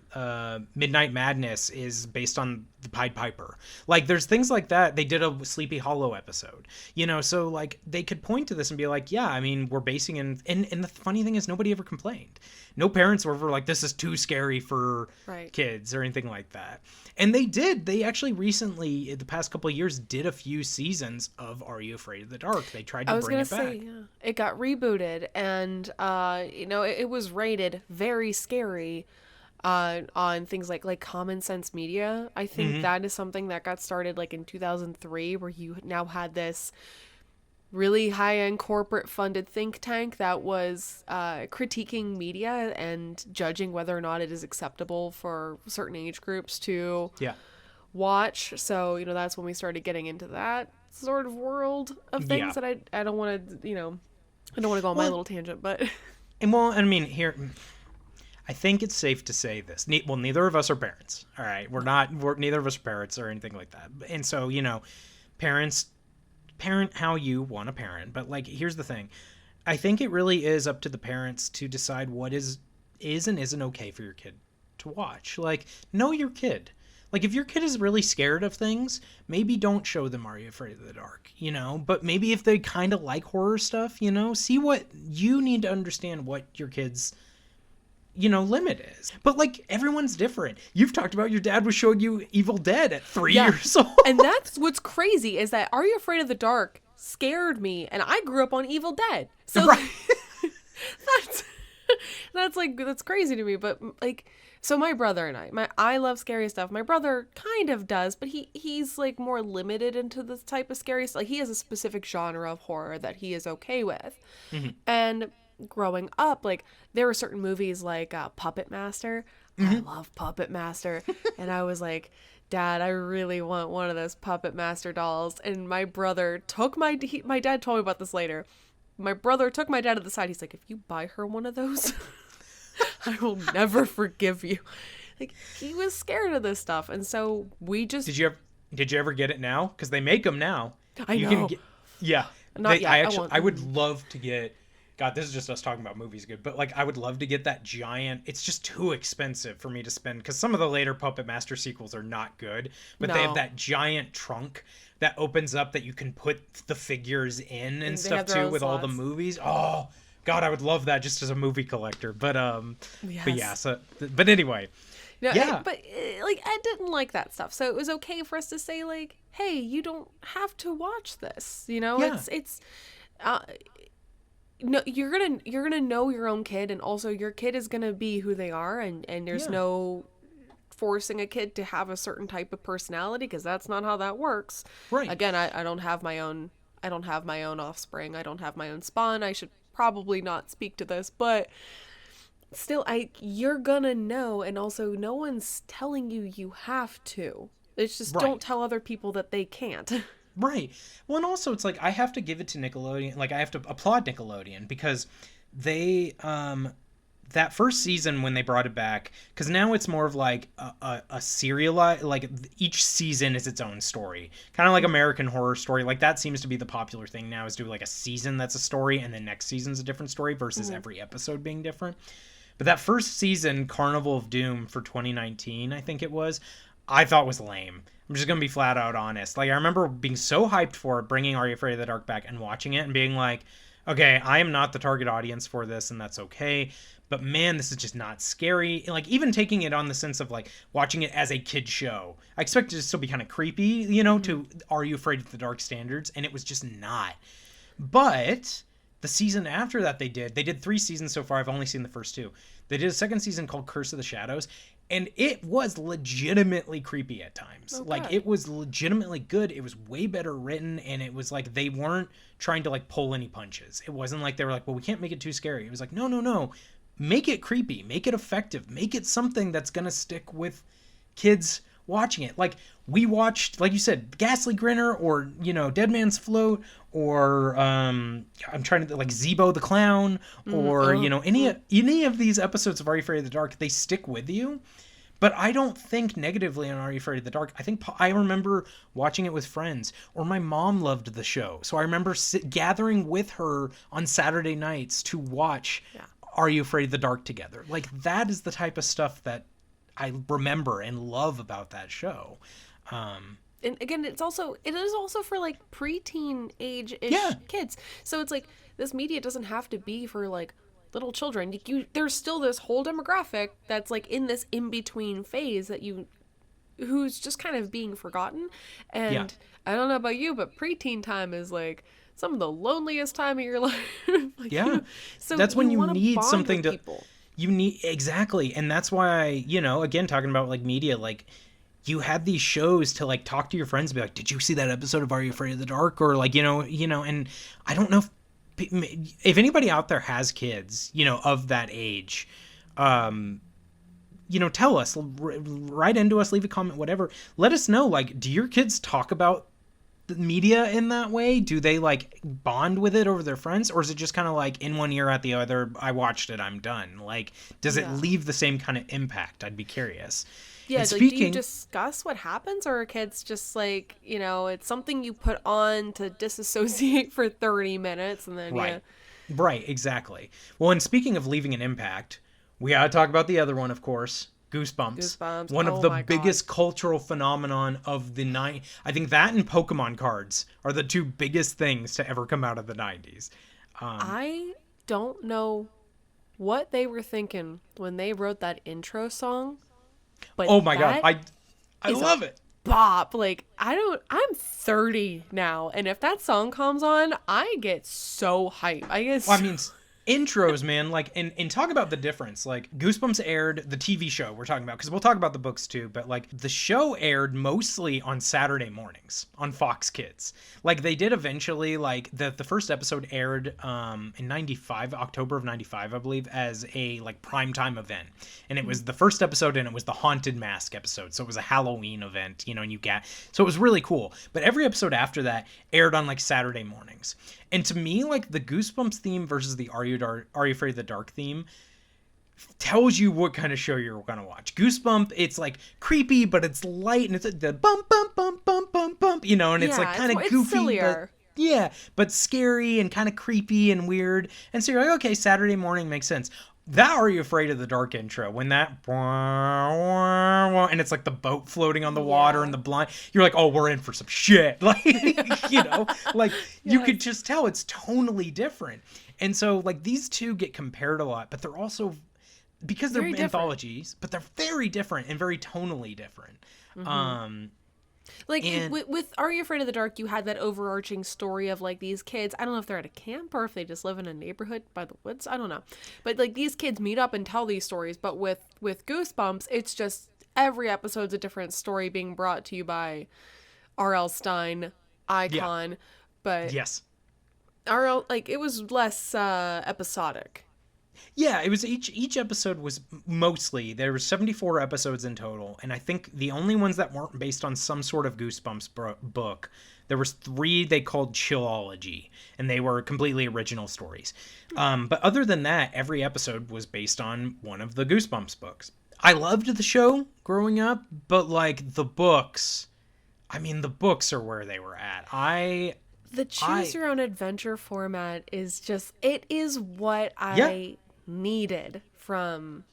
Midnight Madness is based on the Pied Piper. Like, there's things like that. They did a Sleepy Hollow episode, you know, so like they could point to this and be like, yeah, I mean, we're basing in, and the funny thing is nobody ever complained. No parents were ever like, this is too scary for kids or anything like that. And they actually recently, the past couple of years, did a few seasons of Are You Afraid of the Dark? They tried to bring it back. It got rebooted, and you know, it was rated very scary on things like Common Sense Media. I think that is something that got started like in 2003, where you now had this really high-end corporate funded think tank that was critiquing media and judging whether or not it is acceptable for certain age groups to watch. So, you know, that's when we started getting into that sort of world of things that I don't want to, you know, I don't want to go on my little tangent, but and well, I mean, here, I think it's safe to say this. Well, neither of us are parents. All right, neither of us are parents or anything like that. And so, you know, parents parent how you want to parent. But like, here's the thing. I think it really is up to the parents to decide what is and isn't okay for your kid to watch. Like, know your kid. Like, if your kid is really scared of things, maybe don't show them Are You Afraid of the Dark, you know? But maybe if they kind of like horror stuff, you know, see what you need to understand what your kid's, you know, limit is. But like, everyone's different. You've talked about your dad was showing you Evil Dead at 3 years old. And that's what's crazy, is that Are You Afraid of the Dark scared me, and I grew up on Evil Dead. So that's crazy to me. But like, so my brother and I love scary stuff. My brother kind of does, but he's like more limited into this type of scary stuff. Like, he has a specific genre of horror that he is okay with. And growing up, like, there were certain movies like Puppet Master. I love Puppet Master. And I was like, Dad, I really want one of those Puppet Master dolls. And my brother took my dad told me about this later. my brother took my dad to the side. He's like, if you buy her one of those, I will never forgive you. Like, he was scared of this stuff. And so we just... Did you ever get it now? Because they make them now. I know. Yeah. Not yet. I would love to get... God, this is just us talking about movies good. But, like, I would love to get that giant... It's just too expensive for me to spend. Because some of the later Puppet Master sequels are not good. But they have that giant trunk that opens up that you can put the figures in and stuff, too, with all the movies. Oh, God, I would love that just as a movie collector. But yeah, but anyway... No, yeah. But Ed didn't like that stuff, so it was okay for us to say, like, hey, you don't have to watch this. You know, it's no, you're gonna know your own kid, and also your kid is gonna be who they are, and there's no forcing a kid to have a certain type of personality, because that's not how that works. Right. Again, I don't have my own offspring. I don't have my own spawn. I should probably not speak to this, but still, you're gonna know, and also no one's telling you have to. It's just don't tell other people that they can't. Right. Well, and also it's like I have to give it to Nickelodeon. Like I have to applaud Nickelodeon because they that first season when they brought it back, because now it's more of like a serialized, like each season is its own story, kind of like American Horror Story. Like that seems to be the popular thing now, is do like a season that's a story and then next season's a different story versus every episode being different. But that first season, Carnival of Doom for 2019, I think it was, I thought was lame. I'm just going to be flat out honest. Like, I remember being so hyped for it, bringing Are You Afraid of the Dark back and watching it and being like, okay, I am not the target audience for this, and that's okay. But man, this is just not scary. Like, even taking it on the sense of, like, watching it as a kid's show. I expected it to still be kind of creepy, you know, to Are You Afraid of the Dark standards, and it was just not. But... the season after that they did 3 seasons so far. I've only seen the first 2. They did a second season called Curse of the Shadows, and it was legitimately creepy at times. Okay. Like, it was legitimately good. It was way better written, and it was like they weren't trying to, like, pull any punches. It wasn't like they were like, well, we can't make it too scary. It was like, no. Make it creepy. Make it effective. Make it something that's going to stick with kids watching it. Like, we watched, like you said, Ghastly Grinner, or, you know, Dead Man's Float, or I'm trying to, like, Zeebo the Clown, or you know, any of these episodes of Are You Afraid of the Dark, they stick with you. But I don't think negatively on Are You Afraid of the Dark. I think I remember watching it with friends, or my mom loved the show, so I remember gathering with her on Saturday nights to watch Are You Afraid of the Dark together. Like, that is the type of stuff that I remember and love about that show. And again, it is also for, like, preteen age-ish kids. So it's like, this media doesn't have to be for, like, little children. There's still this whole demographic that's, like, in this in-between phase who's just kind of being forgotten. And I don't know about you, but preteen time is, like, some of the loneliest time of your life. Like, so that's when you need bond something to people. You need, exactly. And that's why, you know, again, talking about, like, media, like, you have these shows to, like, talk to your friends and be like, did you see that episode of Are You Afraid of the Dark? Or, like, you know, and I don't know if anybody out there has kids, you know, of that age, you know, tell us, write into us, leave a comment, whatever. Let us know, like, do your kids talk about the media in that way? Do they, like, bond with it over their friends? Or is it just kind of like in one ear, out the other, I watched it, I'm done? Like, does it leave the same kind of impact? I'd be curious. Yeah, like, do you discuss what happens, or are kids just like, you know, it's something you put on to disassociate for 30 minutes and then Right, exactly. Well, and speaking of leaving an impact, we gotta talk about the other one, of course, Goosebumps. One of the biggest cultural phenomenon of the I think that and Pokemon cards are the 2 biggest things to ever come out of the 90s. I don't know what they were thinking when they wrote that intro song. But oh my god, I love it. Bop. Like, I'm 30 now, and if that song comes on, I get so hype. intros, man, like, and talk about the difference. Like, Goosebumps aired, the TV show we're talking about, because we'll talk about the books too, but like the show aired mostly on Saturday mornings on Fox Kids. Like, they did eventually, like, the first episode aired in 95, October of 95, I believe, as a like primetime event. And it was the first episode, and it was the Haunted Mask episode. So it was a Halloween event, you know, and so it was really cool. But every episode after that aired on like Saturday mornings. And to me, like, the Goosebumps theme versus the Are You Afraid of the Dark theme tells you what kind of show you're gonna watch. Goosebump, it's like creepy, but it's light, and it's the bump bump bump bump bump bump, you know, and it's like kind of goofy, sillier. but yeah, but scary and kind of creepy and weird. And so you're like, okay, Saturday morning makes sense. That Are You Afraid of the Dark intro, when that and it's like the boat floating on the water and the blind, you're like, oh, we're in for some shit. Like, you know, like you could just tell it's tonally different. And so like these two get compared a lot, but they're also, because they're anthologies, but they're very different and very tonally different. Like, with Are You Afraid of the Dark, you had that overarching story of, like, these kids. I don't know if they're at a camp or if they just live in a neighborhood by the woods. I don't know. But, like, these kids meet up and tell these stories. But with Goosebumps, it's just every episode's a different story being brought to you by R.L. Stine, Icon. But yes, R.L., like, it was less episodic. Yeah, it was each episode was mostly, there were 74 episodes in total, and I think the only ones that weren't based on some sort of Goosebumps book, there was 3 they called Chillology, and they were completely original stories. But other than that, every episode was based on one of the Goosebumps books. I loved the show growing up, but like the books, I mean, the books are where they were at. The choose your own adventure format is just, it is what I needed from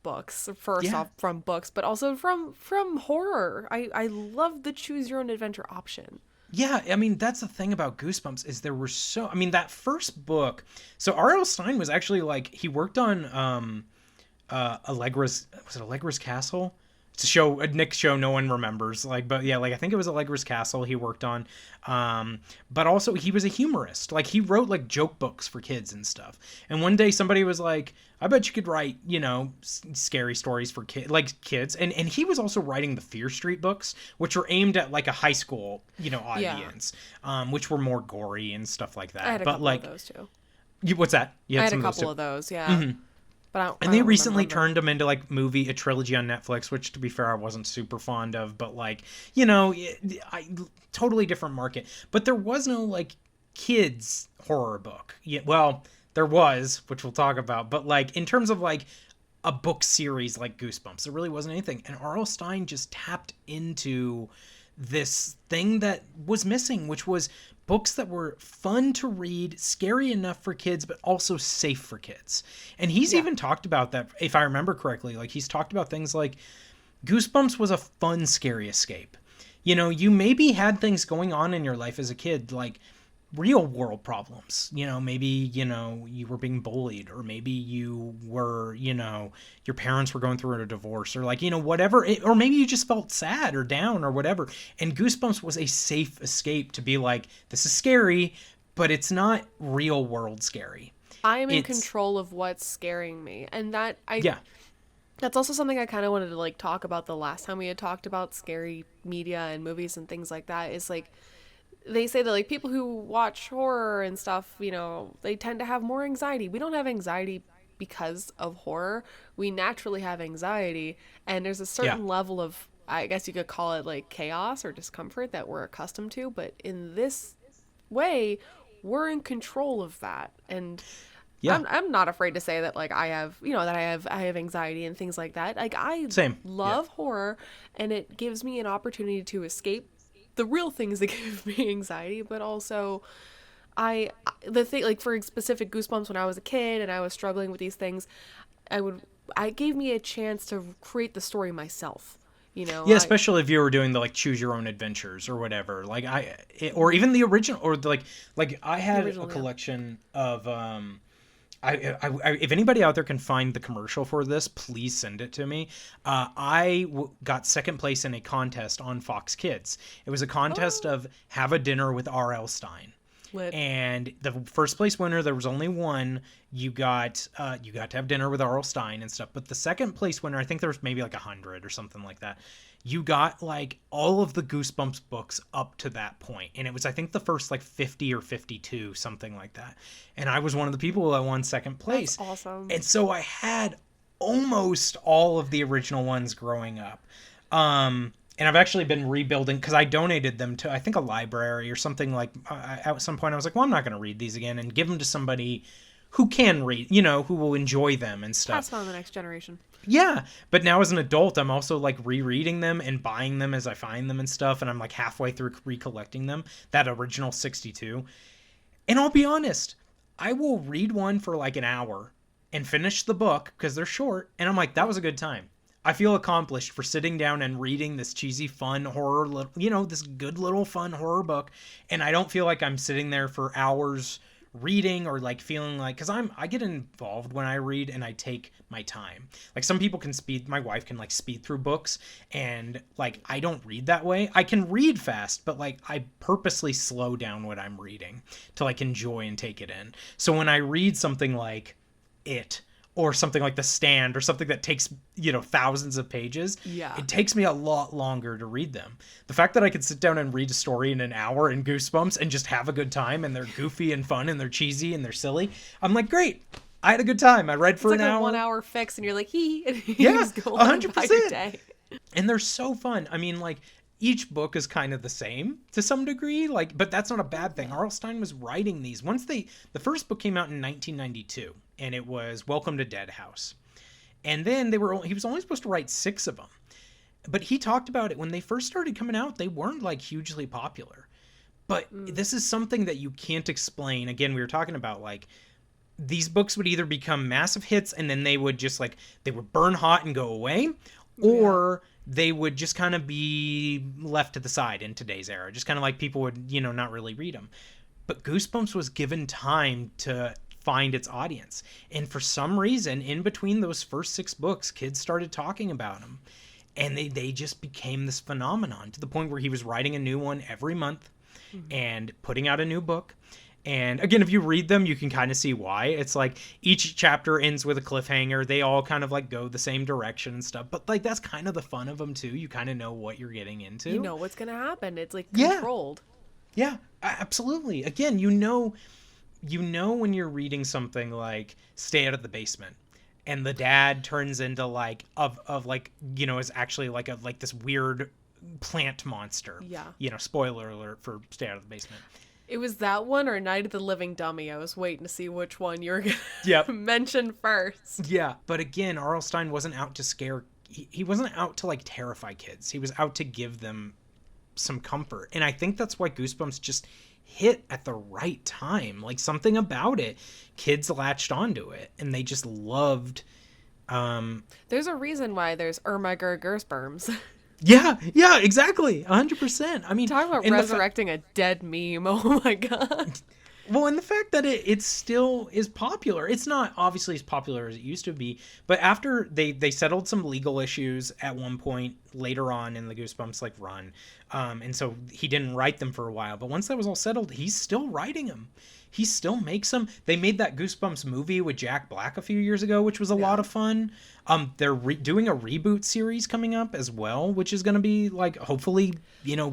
books. First off, from books, but also from horror. I love the choose your own adventure option. Yeah, I mean, that's the thing about Goosebumps is there were I mean, that first book, so R.L. Stine was actually like, he worked on Allegra's Castle? It's a Nick show no one remembers, like, but yeah, like I think it was Allegra's Castle he worked on, but also he was a humorist. Like, he wrote like joke books for kids and stuff. And one day somebody was like, I bet you could write, you know, scary stories for kids, and he was also writing the Fear Street books, which were aimed at like a high school, you know, audience, which were more gory and stuff like that. I had a couple of those too. What's that? I had a couple of those, yeah. Mm-hmm. But they recently turned them into like a trilogy on Netflix, which to be fair, I wasn't super fond of, but like, you know, totally different market. But there was no like kids horror book. Yeah, well, there was, which we'll talk about, but like in terms of like a book series like Goosebumps, there really wasn't anything. And R.L. Stine just tapped into this thing that was missing, which was books that were fun to read, scary enough for kids, but also safe for kids. And he's even talked about that, if I remember correctly. Like, he's talked about things like Goosebumps was a fun, scary escape. You know, you maybe had things going on in your life as a kid, like real world problems. You know, maybe, you know, you were being bullied, or maybe you were, you know, your parents were going through a divorce, or like, you know, whatever, or maybe you just felt sad or down or whatever. And Goosebumps was a safe escape to be like, this is scary, but it's not real world scary. I am in control of what's scaring me. And that's also something I kind of wanted to like talk about the last time we had talked about scary media and movies and things like that, is like, they say that like people who watch horror and stuff, you know, they tend to have more anxiety. We don't have anxiety because of horror. We naturally have anxiety, and there's a certain level of, I guess you could call it like chaos or discomfort that we're accustomed to, but in this way we're in control of that. And I'm not afraid to say that like I have, you know, that I have anxiety and things like that. Like, I love horror, and it gives me an opportunity to escape the real things that give me anxiety, but also the thing, like for specific Goosebumps, when I was a kid and I was struggling with these things, it gave me a chance to create the story myself, you know. Yeah, especially if you were doing the like choose your own adventures or whatever, like or even the original, or like I had a collection of if anybody out there can find the commercial for this, please send it to me. I got second place in a contest on Fox Kids. It was a contest of have a dinner with R.L. Stine. Lit. And the first place winner, there was only one. You got to have dinner with R.L. Stine and stuff. But the second place winner, I think there was maybe like 100 or something like that. You got like all of the Goosebumps books up to that point. And it was, I think, the first like 50 or 52, something like that. And I was one of the people that won second place. That's awesome. And so I had almost all of the original ones growing up. And I've actually been rebuilding, because I donated them to, I think, a library or something. Like at some point I was like, well, I'm not going to read these again, and give them to somebody who can read, who will enjoy them and stuff. Pass on the next generation. Yeah. But now as an adult, I'm also like rereading them and buying them as I find them and stuff. And I'm like halfway through recollecting them, that original 62. And I'll be honest, I will read one for like an hour and finish the book because they're short. And I'm like, that was a good time. I feel accomplished for sitting down and reading this cheesy, fun horror, this good little fun horror book. And I don't feel like I'm sitting there for hours reading or like feeling like, because I get involved when I read and I take my time. Like some people can my wife can like speed through books, and like I don't read that way. I can read fast, but like I purposely slow down what I'm reading to like enjoy and take it in. So when I read something like It, or something like The Stand, or something that takes, thousands of pages, it takes me a lot longer to read them. The fact that I could sit down and read a story in an hour in Goosebumps and just have a good time, and they're goofy and fun and they're cheesy and they're silly, I'm like, great. I had a good time. I read for an hour. It's like a 1 hour fix and you're like, and you yeah, just go on 100%. by your day. And they're so fun. I mean, like, each book is kind of the same to some degree, but that's not a bad thing. R.L. Stine was writing these. The first book came out in 1992, and it was Welcome to Dead House. And then he was only supposed to write 6 of them. But he talked about it when they first started coming out, they weren't like hugely popular. But this is something that you can't explain. Again, we were talking about like these books would either become massive hits and then they would just like, they would burn hot and go away, or they would just kind of be left to the side in today's era. Just kind of like people would, not really read them. But Goosebumps was given time to find its audience. And for some reason, in between those first 6 books, kids started talking about them. And they just became this phenomenon to the point where he was writing a new one every month and putting out a new book. And again, if you read them, you can kind of see why. It's like each chapter ends with a cliffhanger. They all kind of like go the same direction and stuff. But like that's kind of the fun of them too. You kind of know what you're getting into. You know what's going to happen. It's like controlled. Yeah, absolutely. Again, you know when you're reading something like Stay Out of the Basement, and the dad turns into like is actually like this weird plant monster. Yeah. Spoiler alert for Stay Out of the Basement. It was that one or Night of the Living Dummy. I was waiting to see which one you were going to mention first. Yeah. But again, R.L. Stine wasn't out to scare. He wasn't out to like terrify kids. He was out to give them some comfort. And I think that's why Goosebumps just hit at the right time. Like something about it. Kids latched onto it and they just loved. There's a reason why there's goosebumps. Yeah, exactly. 100%. I mean, talk about resurrecting a dead meme. Oh my god. Well, and the fact that it still is popular. It's not obviously as popular as it used to be, but after they settled some legal issues at one point later on in the Goosebumps like run, and so he didn't write them for a while. But once that was all settled, he's still writing them. He still makes them. They made that Goosebumps movie with Jack Black a few years ago, which was a lot of fun. They're doing a reboot series coming up as well, which is going to be like hopefully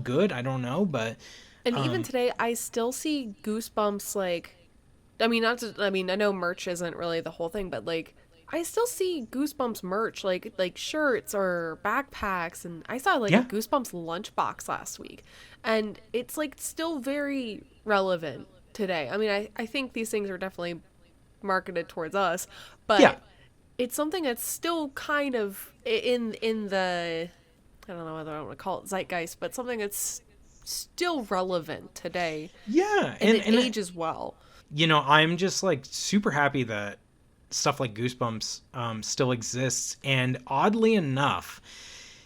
good. I don't know, but. And even today, I still see Goosebumps like, I know merch isn't really the whole thing, but like, I still see Goosebumps merch like shirts or backpacks, and I saw like a Goosebumps lunchbox last week, and it's like still very relevant today. I mean, I think these things are definitely marketed towards us, but it's something that's still kind of in the, I don't know whether I want to call it zeitgeist, but something that's still relevant today. Yeah. And it ages well. I'm just like super happy that stuff like Goosebumps still exists. And oddly enough,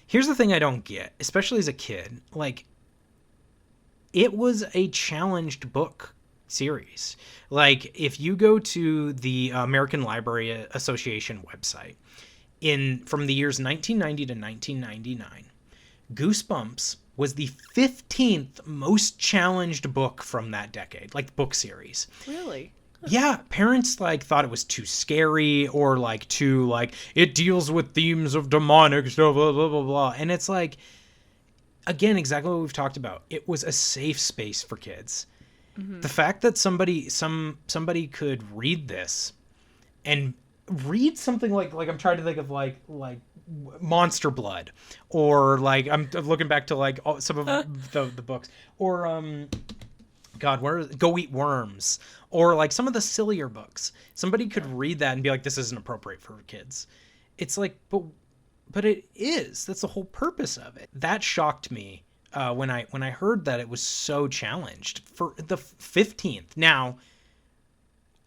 here's the thing I don't get, especially as a kid, like it was a challenged book series. Like if you go to the American Library Association website from the years 1990 to 1999, Goosebumps was the 15th most challenged book from that decade, like book series. Really? Yeah, parents like thought it was too scary or like too like it deals with themes of demonic stuff, blah blah blah blah. And it's like, again, exactly what we've talked about. It was a safe space for kids. The fact that somebody could read this and read something like I'm trying to think of like Monster Blood, or like I'm looking back to like some of the books, or God, where is Go Eat Worms, or like some of the sillier books. Somebody could read that and be like, this isn't appropriate for kids. It's like, but it is. That's the whole purpose of it. That shocked me when I heard that it was so challenged for the 15th. Now,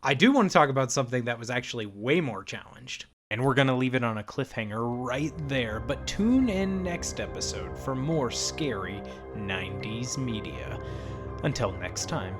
I do want to talk about something that was actually way more challenged. And we're going to leave it on a cliffhanger right there. But tune in next episode for more scary 90s media. Until next time.